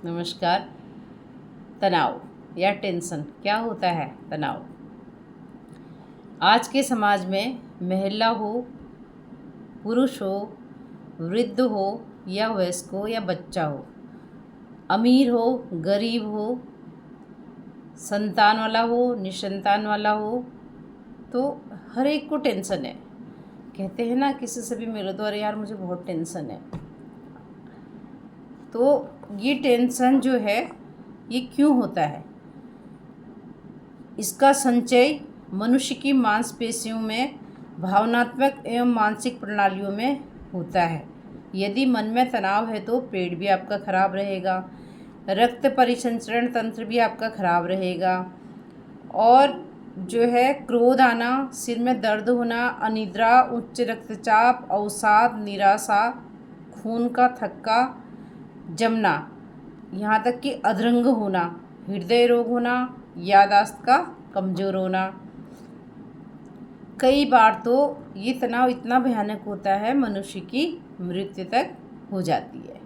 नमस्कार। तनाव या टेंशन क्या होता है? तनाव आज के समाज में महिला हो, पुरुष हो, वृद्ध हो या वयस्क हो या बच्चा हो, अमीर हो, गरीब हो, संतान वाला हो, निसंतान वाला हो, तो हर एक को टेंशन है। कहते हैं ना, किसी से भी मिलो तो अरे यार मुझे बहुत टेंशन है। तो ये टेंशन जो है ये क्यों होता है? इसका संचय मनुष्य की मांसपेशियों में, भावनात्मक एवं मानसिक प्रणालियों में होता है। यदि मन में तनाव है तो पेट भी आपका खराब रहेगा, रक्त परिसंचरण तंत्र भी आपका खराब रहेगा, और जो है क्रोध आना, सिर में दर्द होना, अनिद्रा, उच्च रक्तचाप, अवसाद, निराशा, खून का थक्का जमना, यहाँ तक कि अधरंग होना, हृदय रोग होना, याददाश्त का कमज़ोर होना। कई बार तो ये तनाव इतना भयानक होता है मनुष्य की मृत्यु तक हो जाती है।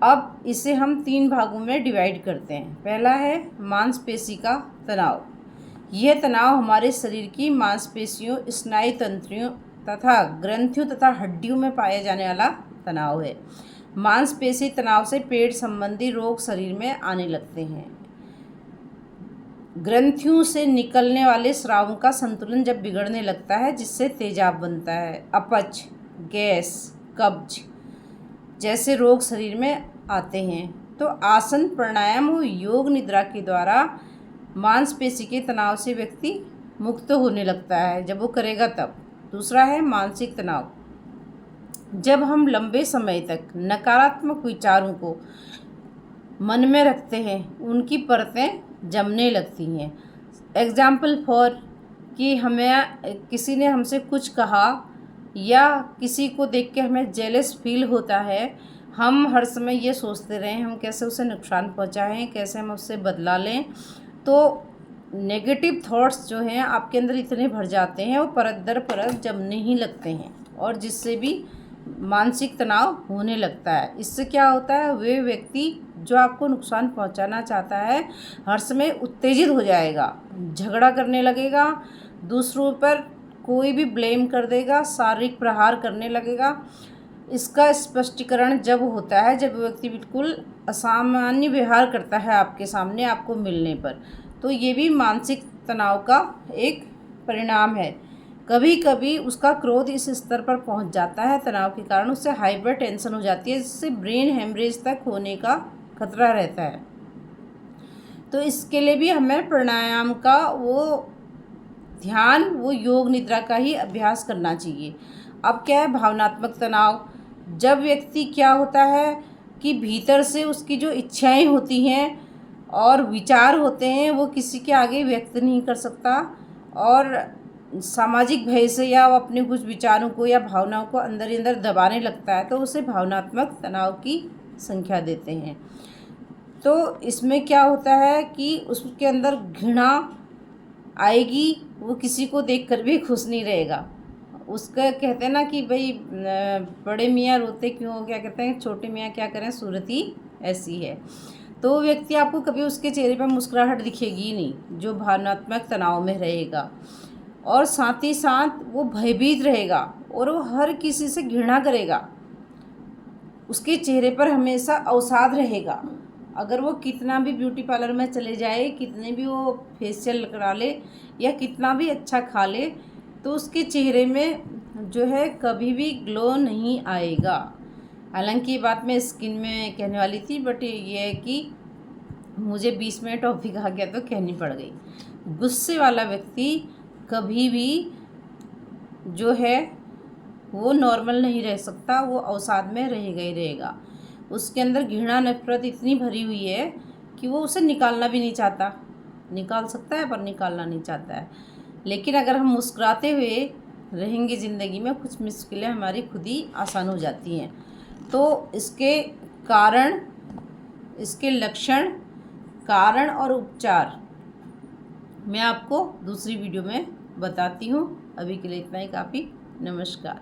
अब इसे हम 3 भागों में डिवाइड करते हैं। पहला है मांसपेशी का तनाव। यह तनाव हमारे शरीर की मांसपेशियों, स्नायु तंत्रियों तथा ग्रंथियों तथा हड्डियों में पाया जाने वाला तनाव है। मांसपेशी तनाव से पेट संबंधी रोग शरीर में आने लगते हैं। ग्रंथियों से निकलने वाले स्रावों का संतुलन जब बिगड़ने लगता है, जिससे तेजाब बनता है, अपच, गैस, कब्ज जैसे रोग शरीर में आते हैं। तो आसन, प्राणायाम और योग निद्रा के द्वारा मांसपेशी के तनाव से व्यक्ति मुक्त होने लगता है, जब वो करेगा तब। दूसरा है मानसिक तनाव। जब हम लंबे समय तक नकारात्मक विचारों को मन में रखते हैं, उनकी परतें जमने लगती हैं। एग्जाम्पल फॉर कि हमें किसी ने हमसे कुछ कहा या किसी को देख के हमें जेलस फील होता है, हम हर समय ये सोचते रहें हम कैसे उसे नुकसान पहुंचाएं, कैसे हम उससे बदला लें। तो नेगेटिव थॉट्स जो हैं आपके अंदर इतने भर जाते हैं, वो परत दर परत जमने ही लगते हैं, और जिससे भी मानसिक तनाव होने लगता है। इससे क्या होता है, वे व्यक्ति जो आपको नुकसान पहुंचाना चाहता है हर समय उत्तेजित हो जाएगा, झगड़ा करने लगेगा, दूसरों पर कोई भी ब्लेम कर देगा, शारीरिक प्रहार करने लगेगा। इसका स्पष्टीकरण जब होता है जब व्यक्ति बिल्कुल असामान्य व्यवहार करता है आपके सामने, आपको मिलने पर, तो ये भी मानसिक तनाव का एक परिणाम है। कभी कभी उसका क्रोध इस स्तर पर पहुंच जाता है तनाव के कारण, उससे हाइपर टेंशन हो जाती है, जिससे ब्रेन हेमरेज तक होने का खतरा रहता है। तो इसके लिए भी हमें प्राणायाम का वो ध्यान, वो योग निद्रा का ही अभ्यास करना चाहिए। अब क्या है भावनात्मक तनाव। जब व्यक्ति क्या होता है कि भीतर से उसकी जो इच्छाएं होती हैं और विचार होते हैं वो किसी के आगे व्यक्त नहीं कर सकता, और सामाजिक भय से या वो अपने कुछ विचारों को या भावनाओं को अंदर ही अंदर दबाने लगता है, तो उसे भावनात्मक तनाव की संख्या देते हैं। तो इसमें क्या होता है कि उसके अंदर घृणा आएगी, वो किसी को देखकर भी खुश नहीं रहेगा। उसका कहते हैं ना कि भाई बड़े मियाँ रोते क्यों, क्या कहते हैं, छोटे मियाँ क्या करें, सूरत ही ऐसी है। तो व्यक्ति आपको कभी उसके चेहरे पर मुस्कुराहट दिखेगी ही नहीं, जो भावनात्मक तनाव में रहेगा, और साथ ही साथ वो भयभीत रहेगा और वो हर किसी से घृणा करेगा। उसके चेहरे पर हमेशा अवसाद रहेगा। अगर वो कितना भी ब्यूटी पार्लर में चले जाए, कितने भी वो फेशियल करा ले या कितना भी अच्छा खा ले, तो उसके चेहरे में जो है कभी भी ग्लो नहीं आएगा। हालांकि ये बात मैं स्किन में कहने वाली थी, बट ये है कि मुझे 20 मिनट टॉपिक आ गया तो कहनी पड़ गई। गुस्से वाला व्यक्ति कभी भी जो है वो नॉर्मल नहीं रह सकता, वो अवसाद में रहेगा ही रहेगा। उसके अंदर घृणा, नफरत इतनी भरी हुई है कि वो उसे निकालना भी नहीं चाहता। निकाल सकता है पर निकालना नहीं चाहता है। लेकिन अगर हम मुस्कुराते हुए रहेंगे ज़िंदगी में, कुछ मुश्किलें हमारी खुद ही आसान हो जाती हैं। तो इसके कारण, इसके लक्षण, कारण और उपचार मैं आपको दूसरी वीडियो में बताती हूँ। अभी के लिए इतना ही काफ़ी। नमस्कार।